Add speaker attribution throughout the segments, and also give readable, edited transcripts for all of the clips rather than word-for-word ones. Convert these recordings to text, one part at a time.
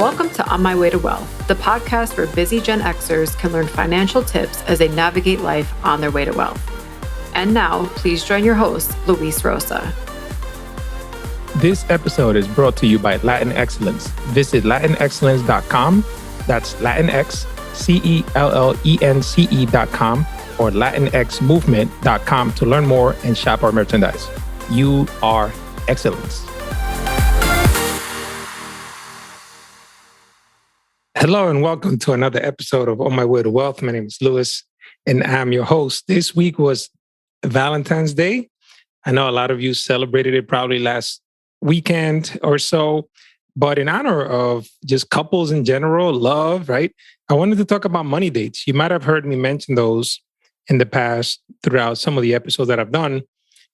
Speaker 1: Welcome to On My Way to Wealth, the podcast where busy Gen Xers can learn financial tips as they navigate life on their way to wealth. And now, please join your host, Luis Rosa.
Speaker 2: This episode is brought to you by Latin Excellence. Visit latinexcellence.com. That's Latinx, CELLENCE.com or latinxmovement.com to learn more and shop our merchandise. You are excellence. Hello and welcome to another episode of On My Way to Wealth. My name is Luis and I'm your host. This week was Valentine's Day. I know a lot of you celebrated it probably last weekend or so, but in honor of just couples in general, love, right? I wanted to talk about money dates. You might have heard me mention those in the past throughout some of the episodes that I've done.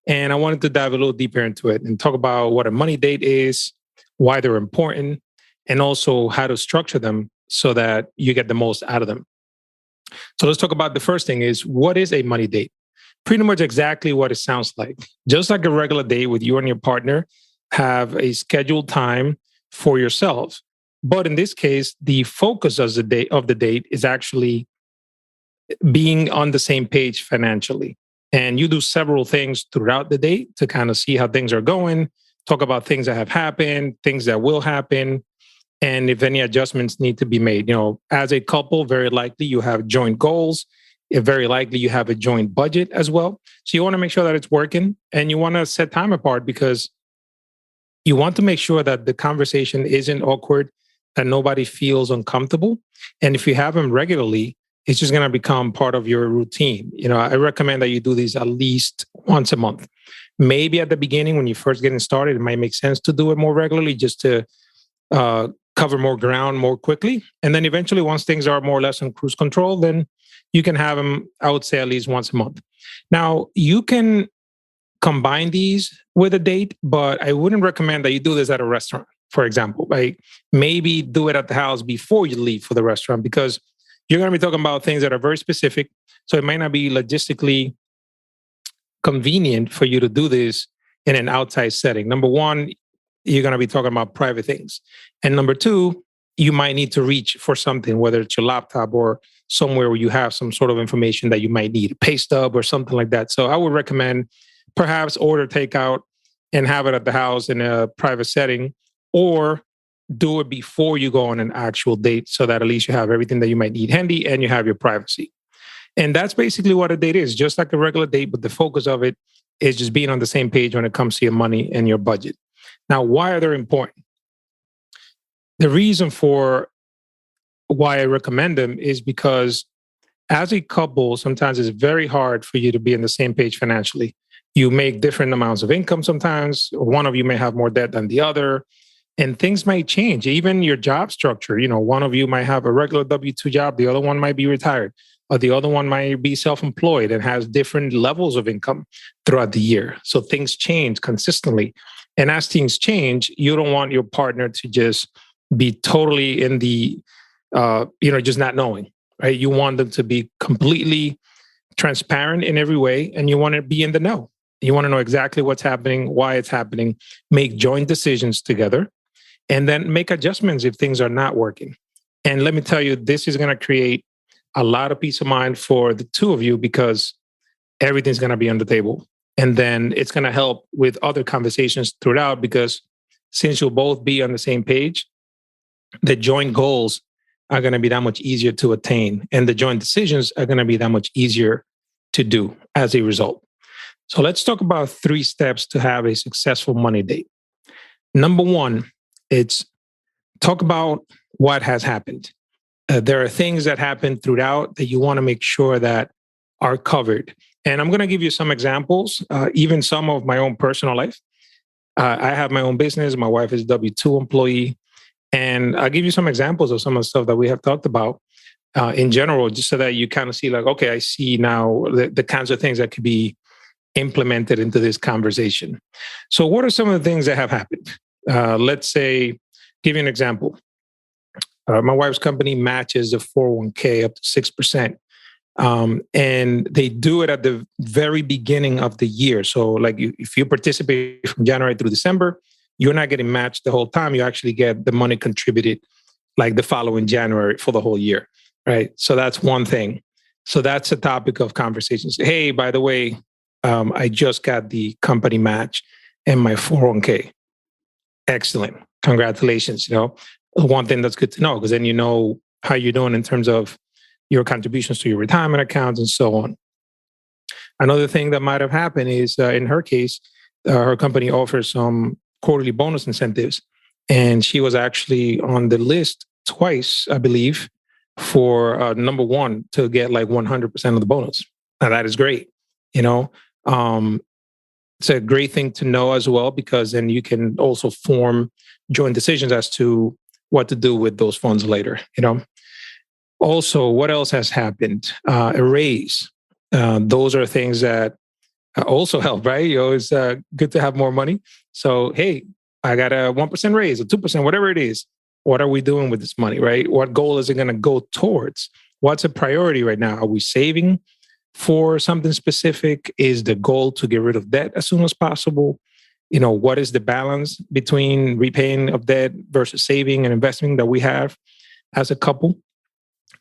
Speaker 2: And I wanted to dive a little deeper into it and talk about what a money date is, why they're important, and also how to structure them so that you get the most out of them. So let's talk about the first thing is, what is a money date? Pretty much exactly what it sounds like. Just like a regular date with you and your partner, have a scheduled time for yourselves. But in this case, the focus of the date is actually being on the same page financially. And you do several things throughout the date to kind of see how things are going, talk about things that have happened, things that will happen, and if any adjustments need to be made. You know, as a couple, very likely you have joint goals. Very likely you have a joint budget as well. So you want to make sure that it's working and you want to set time apart because you want to make sure that the conversation isn't awkward, that nobody feels uncomfortable. And if you have them regularly, it's just going to become part of your routine. You know, I recommend that you do these at least once a month. Maybe at the beginning, when you're first getting started, it might make sense to do it more regularly just to cover more ground more quickly. And then eventually, once things are more or less on cruise control, then you can have them, I would say, at least once a month. Now, you can combine these with a date, but I wouldn't recommend that you do this at a restaurant, for example. Like maybe do it at the house before you leave for the restaurant because you're going to be talking about things that are very specific. So it might not be logistically convenient for you to do this in an outside setting. Number one, you're going to be talking about private things. And number two, you might need to reach for something, whether it's your laptop or somewhere where you have some sort of information that you might need, a pay stub or something like that. So I would recommend perhaps order takeout and have it at the house in a private setting, or do it before you go on an actual date so that at least you have everything that you might need handy and you have your privacy. And that's basically what a date is, just like a regular date, but the focus of it is just being on the same page when it comes to your money and your budget. Now, why are they important? The reason for why I recommend them is because as a couple, sometimes it's very hard for you to be on the same page financially. You make different amounts of income sometimes. One of you may have more debt than the other, and things might change. Even your job structure, you know, one of you might have a regular W-2 job, the other one might be retired, or the other one might be self-employed and has different levels of income throughout the year. So things change consistently. And as things change, you don't want your partner to just be totally in the, just not knowing, right? You want them to be completely transparent in every way, and you want to be in the know. You want to know exactly what's happening, why it's happening, make joint decisions together, and then make adjustments if things are not working. And let me tell you, this is going to create a lot of peace of mind for the two of you because everything's going to be on the table. And then it's going to help with other conversations throughout because since you'll both be on the same page, the joint goals are going to be that much easier to attain. And the joint decisions are going to be that much easier to do as a result. So let's talk about 3 steps to have a successful money date. Number one, it's talk about what has happened. There are things that happen throughout that you want to make sure that are covered. And I'm going to give you some examples, even some of my own personal life. I have my own business. My wife is a W-2 employee. And I'll give you some examples of some of the stuff that we have talked about in general, just so that you kind of see like, okay, I see now the kinds of things that could be implemented into this conversation. So what are some of the things that have happened? Let's say, give you an example. My wife's company matches the 401k up to 6%. And they do it at the very beginning of the year. So like if you participate from January through December, you're not getting matched the whole time. You actually get the money contributed like the following January for the whole year, right? So that's one thing. So that's a topic of conversations. Hey, by the way, I just got the company match and my 401k. Excellent. Congratulations. One thing that's good to know, because then you know how you're doing in terms of your contributions to your retirement accounts and so on. Another thing that might have happened is in her case, her company offers some quarterly bonus incentives. And she was actually on the list twice, I believe, for number one to get like 100% of the bonus. Now that is great. It's a great thing to know as well, because then you can also form joint decisions as to what to do with those funds later. Also, what else has happened? A raise. Those are things that also help, right? It's good to have more money. So, hey, I got a 1% raise, or 2%, whatever it is. What are we doing with this money, right? What goal is it going to go towards? What's a priority right now? Are we saving for something specific? Is the goal to get rid of debt as soon as possible? What is the balance between repaying of debt versus saving and investing that we have as a couple?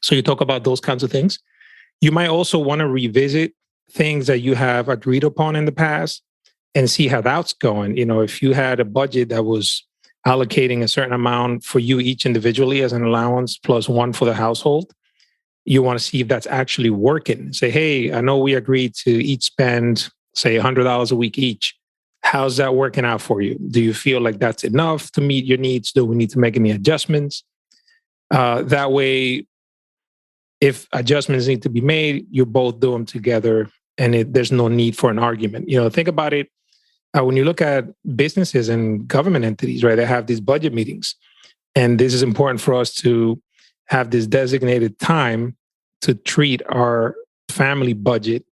Speaker 2: So you talk about those kinds of things. You might also want to revisit things that you have agreed upon in the past and see how that's going. If you had a budget that was allocating a certain amount for you each individually as an allowance plus one for the household, you want to see if that's actually working. Say, hey, I know we agreed to each spend, say, $100 a week each. How's that working out for you? Do you feel like that's enough to meet your needs? Do we need to make any adjustments? That way, if adjustments need to be made, you both do them together, and there's no need for an argument. Think about it. When you look at businesses and government entities, right, they have these budget meetings. And this is important for us to have this designated time to treat our family budget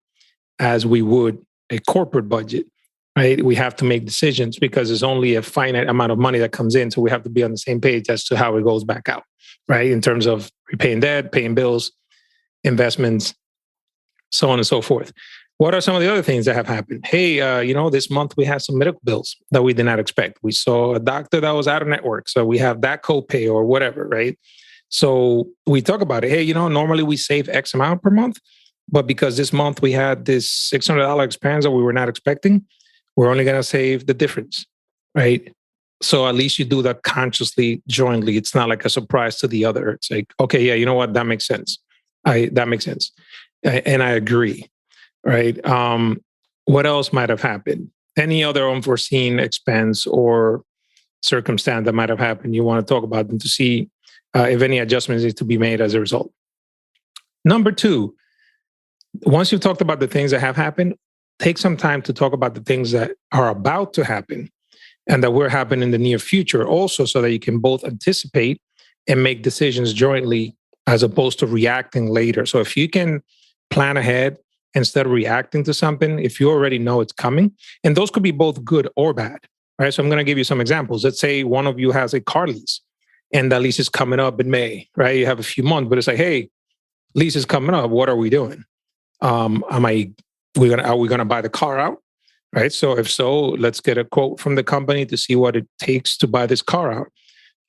Speaker 2: as we would a corporate budget, right? We have to make decisions because there's only a finite amount of money that comes in. So we have to be on the same page as to how it goes back out, right? In terms of repaying debt, paying bills, investments, so on and so forth. What are some of the other things that have happened? Hey, this month we had some medical bills that we did not expect. We saw a doctor that was out of network. So we have that copay or whatever, right? So we talk about it. Hey, normally we save X amount per month, but because this month we had this $600 expense that we were not expecting, we're only going to save the difference, right? So at least you do that consciously, jointly. It's not like a surprise to the other. It's like, okay, yeah, you know what? That makes sense. That makes sense. And I agree. Right. What else might have happened? Any other unforeseen expense or circumstance that might have happened? You want to talk about them to see if any adjustments need to be made as a result. Number two, once you've talked about the things that have happened, take some time to talk about the things that are about to happen and that will happen in the near future also, so that you can both anticipate and make decisions jointly as opposed to reacting later. So if you can plan ahead instead of reacting to something, if you already know it's coming, and those could be both good or bad, right? So I'm going to give you some examples. Let's say one of you has a car lease and that lease is coming up in May, right? You have a few months, but it's like, hey, lease is coming up. What are we doing? Are we going to buy the car out? Right. So if so, let's get a quote from the company to see what it takes to buy this car out.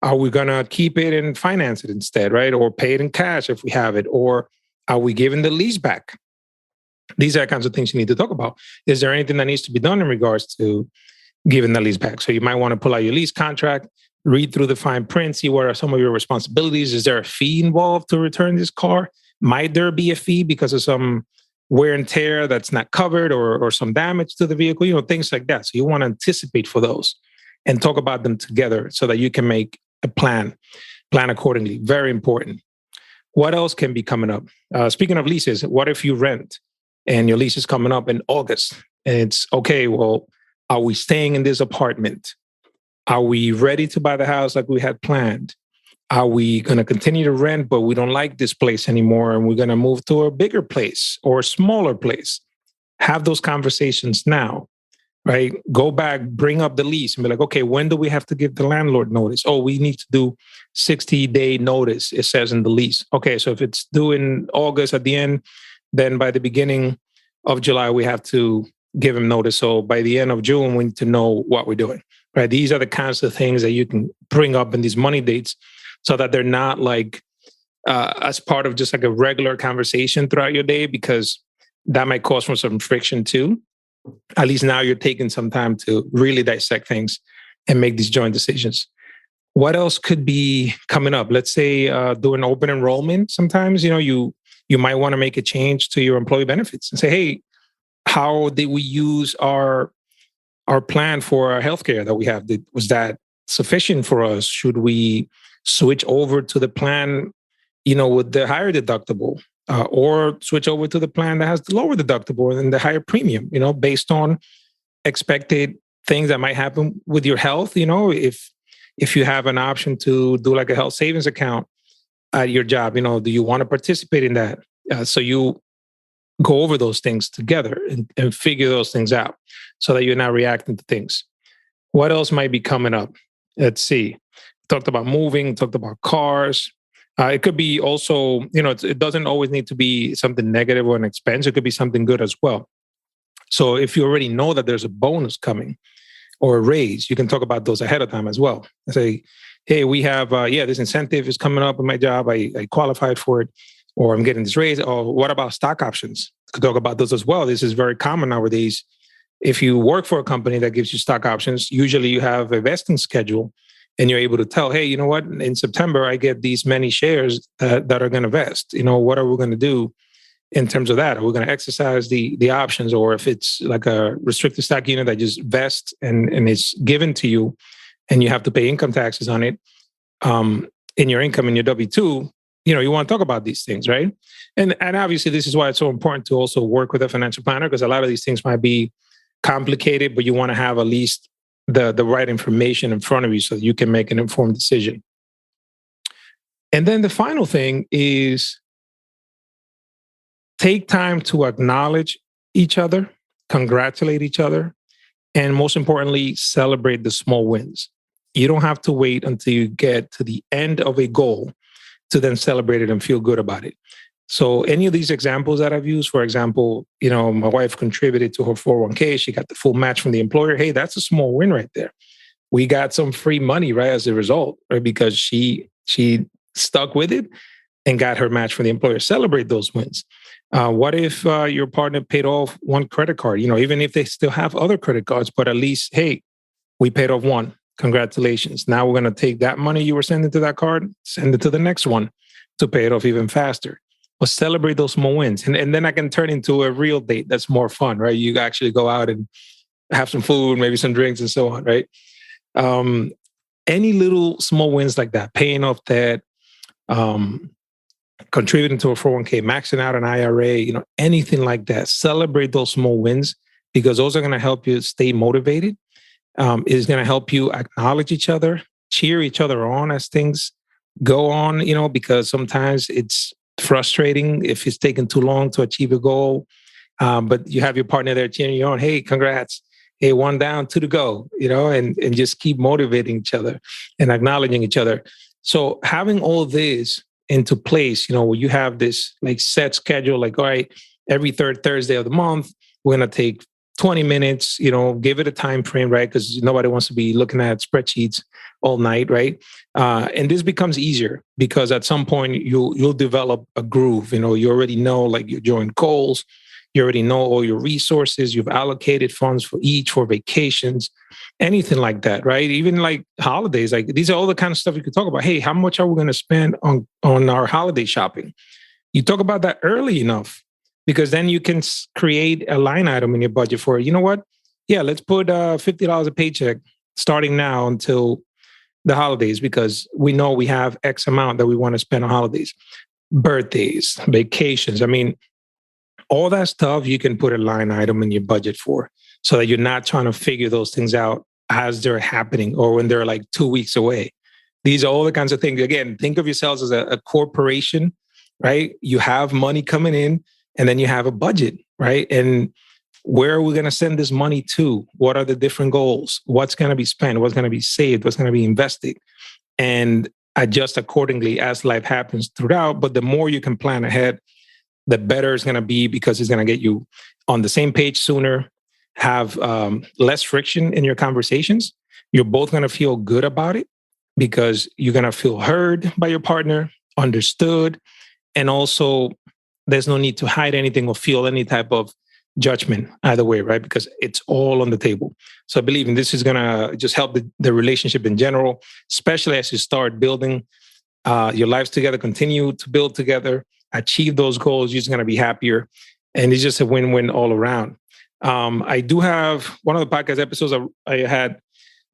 Speaker 2: Are we going to keep it and finance it instead, right? Or pay it in cash if we have it? Or are we giving the lease back? These are kinds of things you need to talk about. Is there anything that needs to be done in regards to giving the lease back? So you might want to pull out your lease contract, read through the fine print, see what are some of your responsibilities. Is there a fee involved to return this car? Might there be a fee because of some wear and tear that's not covered or some damage to the vehicle? Things like that. So you want to anticipate for those and talk about them together so that you can make a plan accordingly. Very important. What else can be coming up? Speaking of leases, what if you rent and your lease is coming up in August? And it's okay, well, are we staying in this apartment? Are we ready to buy the house like we had planned? Are we going to continue to rent, but we don't like this place anymore and we're going to move to a bigger place or a smaller place? Have those conversations now, right? Go back, bring up the lease and be like, okay, when do we have to give the landlord notice? Oh, we need to do 60-day notice, it says in the lease. Okay, so if it's due in August at the end, then by the beginning of July, we have to give him notice. So by the end of June, we need to know what we're doing, right? These are the kinds of things that you can bring up in these money dates so that they're not like as part of just like a regular conversation throughout your day, because that might cause some friction too. At least now you're taking some time to really dissect things and make these joint decisions. What else could be coming up? Let's say doing open enrollment. Sometimes, you might want to make a change to your employee benefits and say, hey, how did we use our plan for our healthcare that we have? Was that sufficient for us? Should we switch over to the plan, with the higher deductible, or switch over to the plan that has the lower deductible and the higher premium, based on expected things that might happen with your health. If you have an option to do like a health savings account at your job, do you want to participate in that? So you go over those things together and figure those things out so that you're not reacting to things. What else might be coming up? Let's see. Talked about moving, talked about cars. It could be also, it doesn't always need to be something negative or an expense. It could be something good as well. So if you already know that there's a bonus coming or a raise, you can talk about those ahead of time as well. Say, hey, we have, this incentive is coming up in my job. I qualified for it, or I'm getting this raise. Or what about stock options? Could talk about those as well. This is very common nowadays. If you work for a company that gives you stock options, usually you have a vesting schedule and you're able to tell, hey, you know what? In September, I get these many shares that are going to vest. What are we going to do in terms of that? Are we going to exercise the options? Or if it's like a restricted stock unit that just vests and it's given to you and you have to pay income taxes on it in your income, in your W-2, you want to talk about these things, right? And obviously, this is why it's so important to also work with a financial planner, because a lot of these things might be complicated, but you want to have at least the right information in front of you so that you can make an informed decision. And then the final thing is take time to acknowledge each other, congratulate each other, and most importantly, celebrate the small wins. You don't have to wait until you get to the end of a goal to then celebrate it and feel good about it. So any of these examples that I've used, for example, my wife contributed to her 401k. She got the full match from the employer. Hey, that's a small win right there. We got some free money, right, as a result, right? Because she stuck with it and got her match from the employer. Celebrate those wins. What if your partner paid off one credit card? Even if they still have other credit cards, but at least, hey, we paid off one. Congratulations. Now we're going to take that money you were sending to that card, send it to the next one to pay it off even faster. Well, celebrate those small wins. And then I can turn into a real date that's more fun, right? You actually go out and have some food, maybe some drinks and so on, right? Any little small wins like that, paying off debt, contributing to a 401k, maxing out an IRA, anything like that. Celebrate those small wins, because those are going to help you stay motivated. It's going to help you acknowledge each other, cheer each other on as things go on, because sometimes it's frustrating if it's taking too long to achieve a goal. But you have your partner there cheering you on. Hey, congrats. Hey, one down, two to go, and just keep motivating each other and acknowledging each other. So having all this into place, where you have this like set schedule, like, all right, every third Thursday of the month, we're going to take 20 minutes, give it a time frame, right? Because nobody wants to be looking at spreadsheets all night, right? And this becomes easier because at some point you'll develop a groove. You already know like your joint goals, you already know all your resources, you've allocated funds for each, for vacations, anything like that, right? Even like holidays, like these are all the kind of stuff you could talk about. Hey, how much are we going to spend on our holiday shopping? You talk about that early enough, because then you can create a line item in your budget for, you know what? Yeah, let's put $50 a paycheck starting now until the holidays, because we know we have X amount that we want to spend on holidays, birthdays, vacations. I mean, all that stuff you can put a line item in your budget for, so that you're not trying to figure those things out as they're happening or when they're like 2 weeks away. These are all the kinds of things. Again, think of yourselves as a corporation, right? You have money coming in, and then you have a budget, right? And where are we going to send this money to? What are the different goals? What's going to be spent? What's going to be saved? What's going to be invested? And adjust accordingly as life happens throughout. But the more you can plan ahead, the better it's going to be, because it's going to get you on the same page sooner, have less friction in your conversations. You're both going to feel good about it, because you're going to feel heard by your partner, understood, and also there's no need to hide anything or feel any type of judgment either way, right? Because it's all on the table. So I believe this is going to just help the relationship in general, especially as you start building your lives together, continue to build together, achieve those goals. You're just going to be happier. And it's just a win-win all around. I do have one of the podcast episodes I had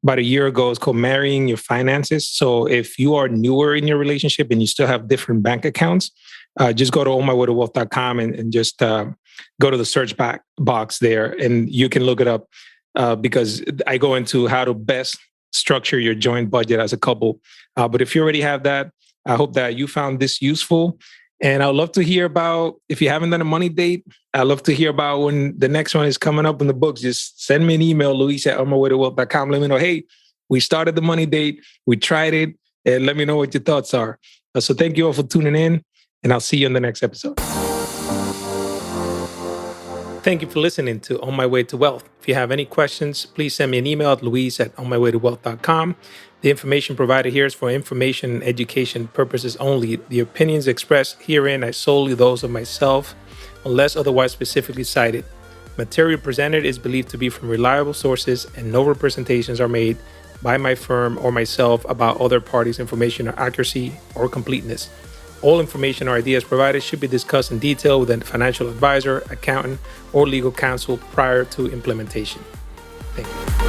Speaker 2: about a year ago. It's called Marrying Your Finances. So if you are newer in your relationship and you still have different bank accounts, just go to onmywaytowealth.com and just go to the search box there, and you can look it up because I go into how to best structure your joint budget as a couple. But if you already have that, I hope that you found this useful. And I'd love to hear about, if you haven't done a money date, I'd love to hear about when the next one is coming up in the books. Just send me an email, Luis@onmywaytowealth.com. Let me know, hey, we started the money date, we tried it, and let me know what your thoughts are. So thank you all for tuning in, and I'll see you in the next episode. Thank you for listening to On My Way to Wealth. If you have any questions, please send me an email at luis@onmywaytowealth.com. The information provided here is for information and education purposes only. The opinions expressed herein are solely those of myself, unless otherwise specifically cited. Material presented is believed to be from reliable sources, and no representations are made by my firm or myself about other parties' information or accuracy or completeness. All information or ideas provided should be discussed in detail with a financial advisor, accountant, or legal counsel prior to implementation. Thank you.